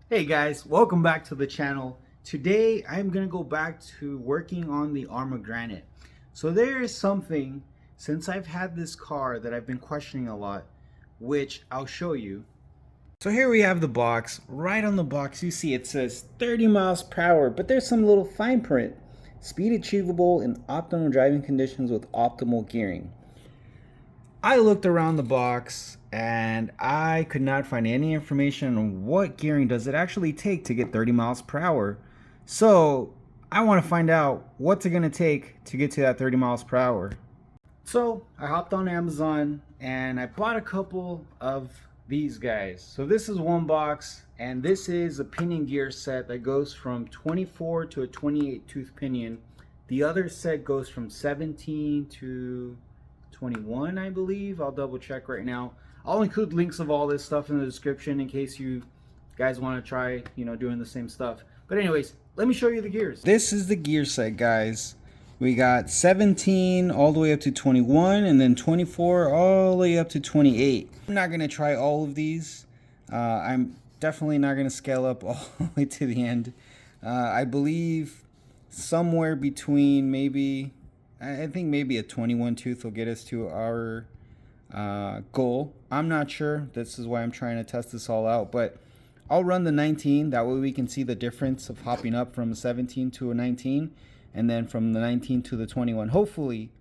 Hey guys, welcome back to the channel. Today I'm going to go back to working on the Arrma Granite. So there is something, since I've had this car, that I've been questioning a lot, which I'll show you. So here we have the box. Right on the box you see it says 30 miles per hour, but there's some little fine print. Speed achievable in optimal driving conditions with optimal gearing. I looked around the box and I could not find any information on what gearing does it actually take to get 30 miles per hour. So I want to find out what's it going to take to get to that 30 miles per hour. So I hopped on Amazon and I bought a couple of these guys. So this is one box, and this is a pinion gear set that goes from 24 to a 28 tooth pinion. The other set goes from 17 to 21, I believe. I'll double check right now. I'll include links of all this stuff in the description in case you guys want to try, doing the same stuff. But anyways, let me show you the gears. This is the gear set, guys. We got 17 all the way up to 21, and then 24 all the way up to 28. I'm not going to try all of these. I'm definitely not going to scale up all the way to the end. I believe somewhere between I think maybe a 21 tooth will get us to our goal. I'm not sure. This is why I'm trying to test this all out, but I'll run the 19. That way we can see the difference of hopping up from a 17 to a 19, and then from the 19 to the 21. Hopefully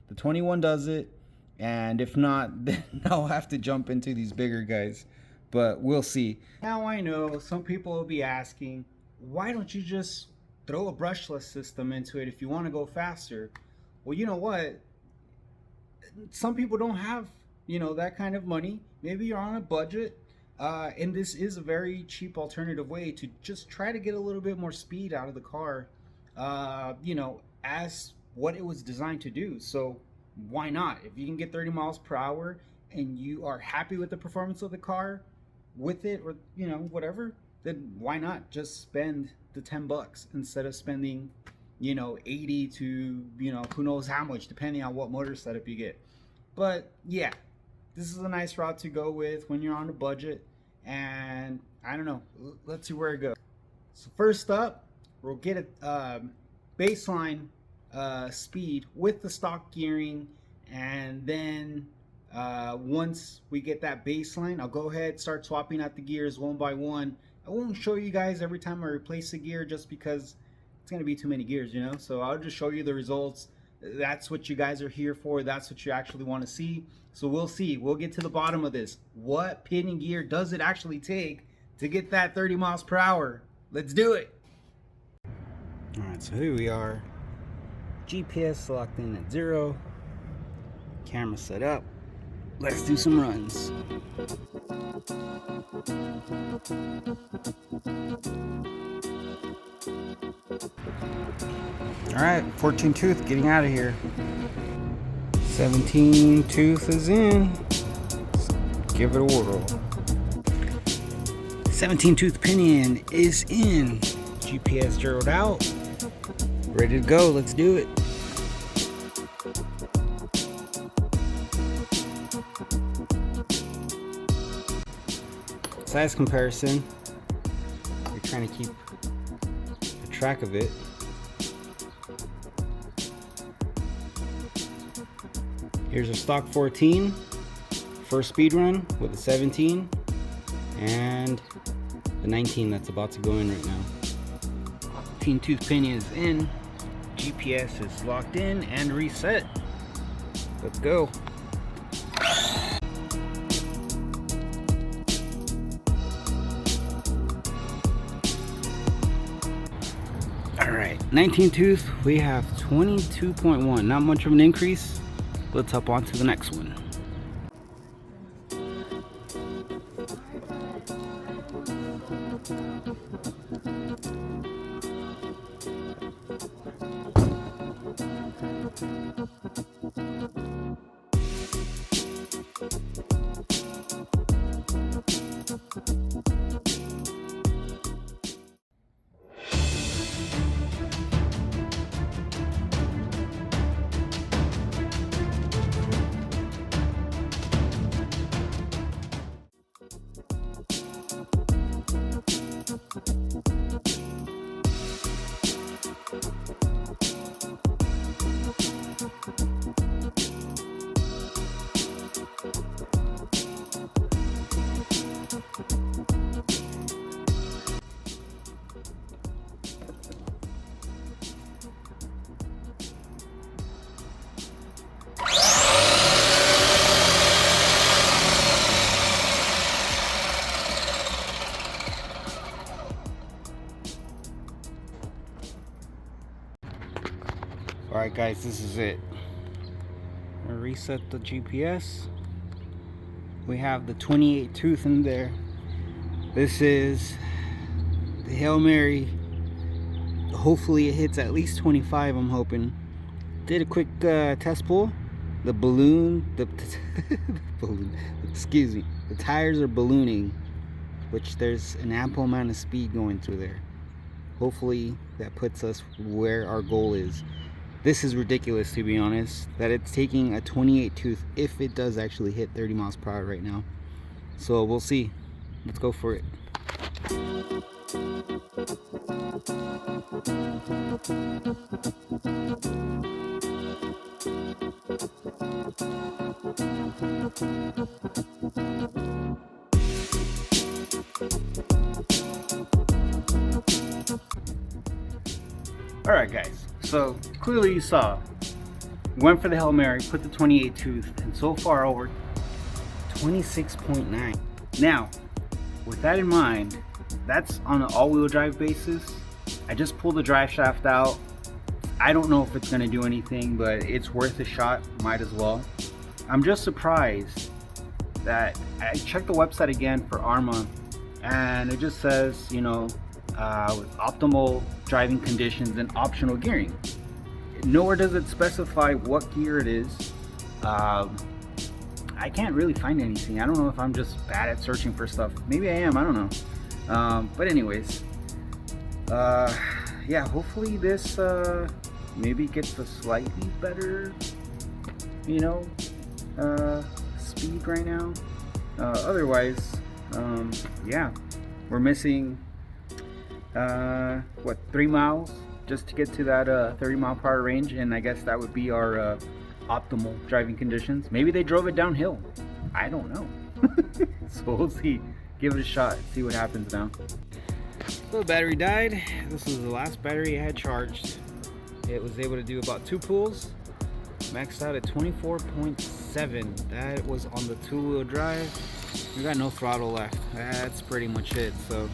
the 21 does it, and if not, then I'll have to jump into these bigger guys, but we'll see. Now I know some people will be asking, why don't you just throw a brushless system into it if you want to go faster? Well, you know what? Some people don't have, that kind of money. Maybe you're on a budget, and this is a very cheap alternative way to just try to get a little bit more speed out of the car, as what it was designed to do. So why not? If you can get 30 miles per hour and you are happy with the performance of the car with it, or, whatever, then why not just spend the $10 instead of spending 80 to, who knows how much, depending on what motor setup you get. But yeah, this is a nice route to go with when you're on a budget, and I don't know, let's see where it goes. So first up, we'll get a baseline speed with the stock gearing, and then once we get that baseline, I'll go ahead, start swapping out the gears one by one. I won't show you guys every time I replace a gear just because it's going to be too many gears, so I'll just show you the results. That's what you guys are here for. That's what you actually want to see. So we'll see. We'll get to the bottom of this. What pinion gear does it actually take to get that 30 miles per hour? Let's do it. All right, so here we are. GPS locked in at 0. Camera set up. Let's do some runs. Alright, 14 tooth getting out of here. 17 tooth is in. Let's give it a whirl. 17 tooth pinion is in. GPS zeroed out. Ready to go. Let's do it. Size comparison. We're trying to keep a track of it. Here's a stock 14, first speed run with a 17, and the 19 that's about to go in right now. 18 tooth pinion is in, GPS is locked in and reset. Let's go. Alright, 19 tooth, we have 22.1, not much of an increase. Let's hop on to the next one. Alright guys, this is it. I'm gonna reset the GPS. We have the 28 tooth in there. This is the Hail Mary. Hopefully it hits at least 25, I'm hoping. Did a quick test pull. The balloon, the balloon, excuse me, the tires are ballooning, which there's an ample amount of speed going through there. Hopefully that puts us where our goal is. This is ridiculous, to be honest, that it's taking a 28 tooth if it does actually hit 30 miles per hour right now. So we'll see. Let's go for it. Alright guys, so clearly you saw, went for the Hail Mary, put the 28 tooth, and so far over 26.9. Now, with that in mind, that's on an all-wheel drive basis. I just pulled the drive shaft out. I don't know if it's going to do anything, but it's worth a shot, might as well. I'm just surprised that I checked the website again for Arrma, and it just says, you know, with optimal driving conditions and optional gearing. Nowhere does it specify what gear it is. I can't really find anything. I don't know if I'm just bad at searching for stuff. Maybe I am, I don't know. But anyways, yeah, hopefully this maybe gets a slightly better, you know, speed right now. Otherwise, yeah, we're missing what, 3 miles just to get to that 30 mile per hour range, and I guess that would be our optimal driving conditions. Maybe they drove it downhill, I don't know. So we'll see, give it a shot, see what happens now. So the battery died. This is the last battery I had charged. It was able to do about 2 pulls, maxed out at 24.7. that was on the 2-wheel drive. We got no throttle left, that's pretty much it. So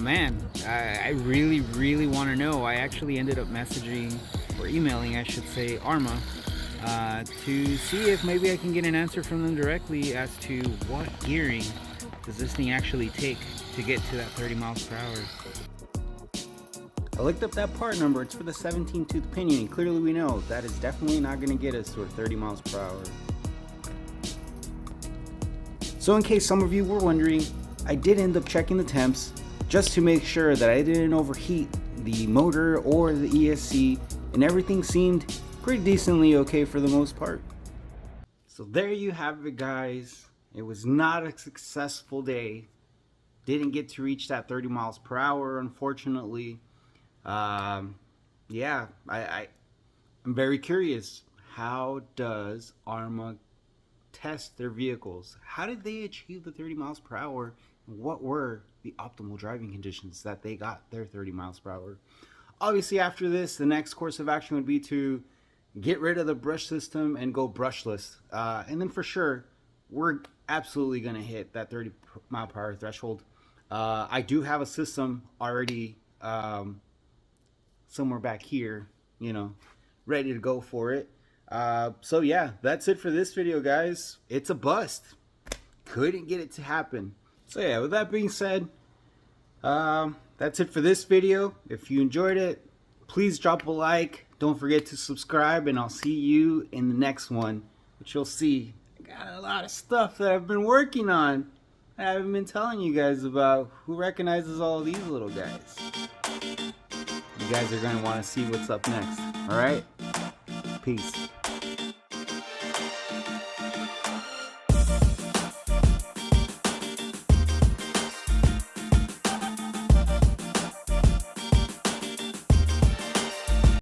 man, I really want to know. I actually ended up messaging, or emailing I should say, Arrma, to see if maybe I can get an answer from them directly as to what gearing does this thing actually take to get to that 30 miles per hour. I looked up that part number. It's for the 17 tooth pinion, and clearly we know that is definitely not going to get us to 30 miles per hour. So in case some of you were wondering, I did end up checking the temps just to make sure that I didn't overheat the motor or the ESC, and everything seemed pretty decently okay for the most part. So there you have it guys. It was not a successful day. Didn't get to reach that 30 miles per hour, unfortunately. Yeah, I'm very curious. How does Arrma test their vehicles? How did they achieve the 30 miles per hour? What were the optimal driving conditions that they got their 30 miles per hour? Obviously after this, the next course of action would be to get rid of the brush system and go brushless. And then for sure, we're absolutely going to hit that 30 mile per hour threshold. I do have a system already somewhere back here, you know, ready to go for it. So yeah, that's it for this video, guys. It's a bust. Couldn't get it to happen. So yeah, with that being said, that's it for this video. If you enjoyed it, please drop a like. Don't forget to subscribe, and I'll see you in the next one, which you'll see. I got a lot of stuff that I've been working on I haven't been telling you guys about. Who recognizes all of these little guys? You guys are going to want to see what's up next. Alright? Peace.